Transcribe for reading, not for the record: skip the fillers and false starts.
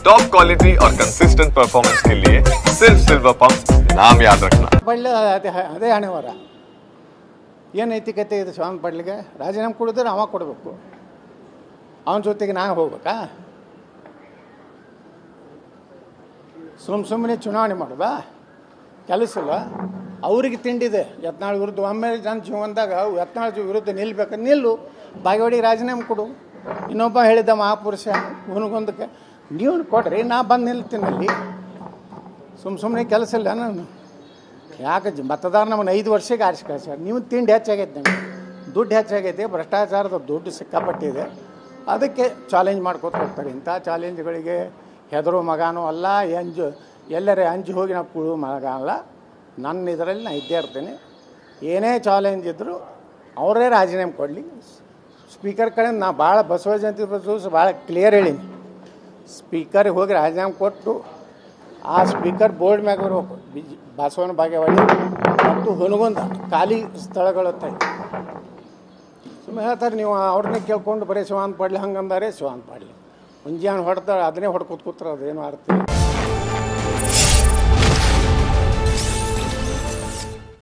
Top quality और consistent performance के लिए सिर्फ सिल्वर पंप नाम याद रखना। पडले ಅದೇ ಹಣೆವರ ಏನು ನೈತಿಕತೆ ಇದೆ ಶ್ರವಣ್ ಪಡ್ಲಿಗೆ ರಾಜೀನಾಮೆ ಕೊಡಿದ್ರೆ ಅವ ಕೊಡಬೇಕು ಅವನ ಜೊತೆಗೆ ನಾನು ಹೋಗ್ಬೇಕಾ ಸುಮ್ಮನೆ ಚುನಾವಣೆ ಮಾಡೋದಾ ಕೆಲಸ ಇಲ್ಲ ಅವರಿಗೆ ತಿಂಡಿದೆ ಯತ್ನಾಳ್ ವಿರುದ್ಧ ಒಮ್ಮೆ ನನ್ನ ಜೀವನದಾಗ ಯತ್ನಾಳ್ ವಿರುದ್ಧ ನಿಲ್ಲಬೇಕು ನಿಲ್ಲು ಬಾಗೇವಾಡಿ ರಾಜೀನಾಮೆ ಕೊಡು ಇನ್ನೊಬ್ಬ ಹೇಳಿದ್ದ ಮಹಾಪುರುಷ ಹುನಗೊಂದಕ್ಕೆ ನೀವು ಕೊಡ್ರಿ ನಾ ಬಂದು ನಿಲ್ತೀನಿ ಅಲ್ಲಿ ಸುಮ್ಮನೆ ಕೆಲಸ ಇಲ್ಲ ನಾನು ಯಾಕೆ ಮತದಾರ ನಮ್ಮನ್ನು 5 ವರ್ಷಕ್ಕೆ ಆರಿಸಿ ಕಳಿಸ್ಯಾರ ನೀವು ತಿಂಡಿ ಹೆಚ್ಚಾಗೈತೆ ನನಗೆ ದುಡ್ಡು ಹೆಚ್ಚಾಗೈತೆ ಭ್ರಷ್ಟಾಚಾರದ ದುಡ್ಡು ಸಿಕ್ಕಾಪಟ್ಟಿದೆ ಅದಕ್ಕೆ ಚಾಲೆಂಜ್ ಮಾಡ್ಕೊತ ಹೋಗ್ತಾರೆ ಇಂಥ ಚಾಲೆಂಜ್ಗಳಿಗೆ ಹೆದರೋ ಮಗನೂ ಅಲ್ಲ ಎಲ್ಲರೇ ಅಂಜು ಹೋಗಿ ನಾವು ಕುಳು ಮಗ ಅಲ್ಲ ನನ್ನ ಇದರಲ್ಲಿ ನಾನು ಇದ್ದೇ ಇರ್ತೀನಿ ಏನೇ ಚಾಲೆಂಜ್ ಇದ್ದರೂ ಅವರೇ ರಾಜೀನಾಮೆ ಕೊಡಲಿ ಸ್ಪೀಕರ್ ಕಡೆ ನಾ ಭಾಳ ಬಸವ ಜಯಂತಿ ದಿವಸ ಭಾಳ ಕ್ಲಿಯರ್ ಹೇಳೀನಿ ಸ್ಪೀಕರ್ಗೆ ಹೋಗಿ ರಾಜೀನಾಮೆ ಕೊಟ್ಟು ಆ ಸ್ಪೀಕರ್ ಬೋರ್ಡ್ ಮ್ಯಾಗ ಬರಬೇಕು ಬಸವನ ಬಾಗೇವಾಡಿ ಮತ್ತು ಹುನಗೊಂದ ಖಾಲಿ ಸ್ಥಳಗಳು ಸುಮ್ಮನೆ ಹೇಳ್ತಾರೆ ನೀವು ಅವ್ರನ್ನೇ ಕೇಳ್ಕೊಂಡು ಬರೀ ಶಿವಾನ್ ಪಾಡ್ಲಿ ಹಂಗಂದಾರೆ ಶಿವಾನ್ ಪಾಡ್ಲಿ ಮುಂಜಾನೆ ಹೊಡ್ತಾರೆ ಅದನ್ನೇ ಹೊಡ್ಕೊತ ಕೂತ್ರೆ ಅದೇನು ಅರ್ಥ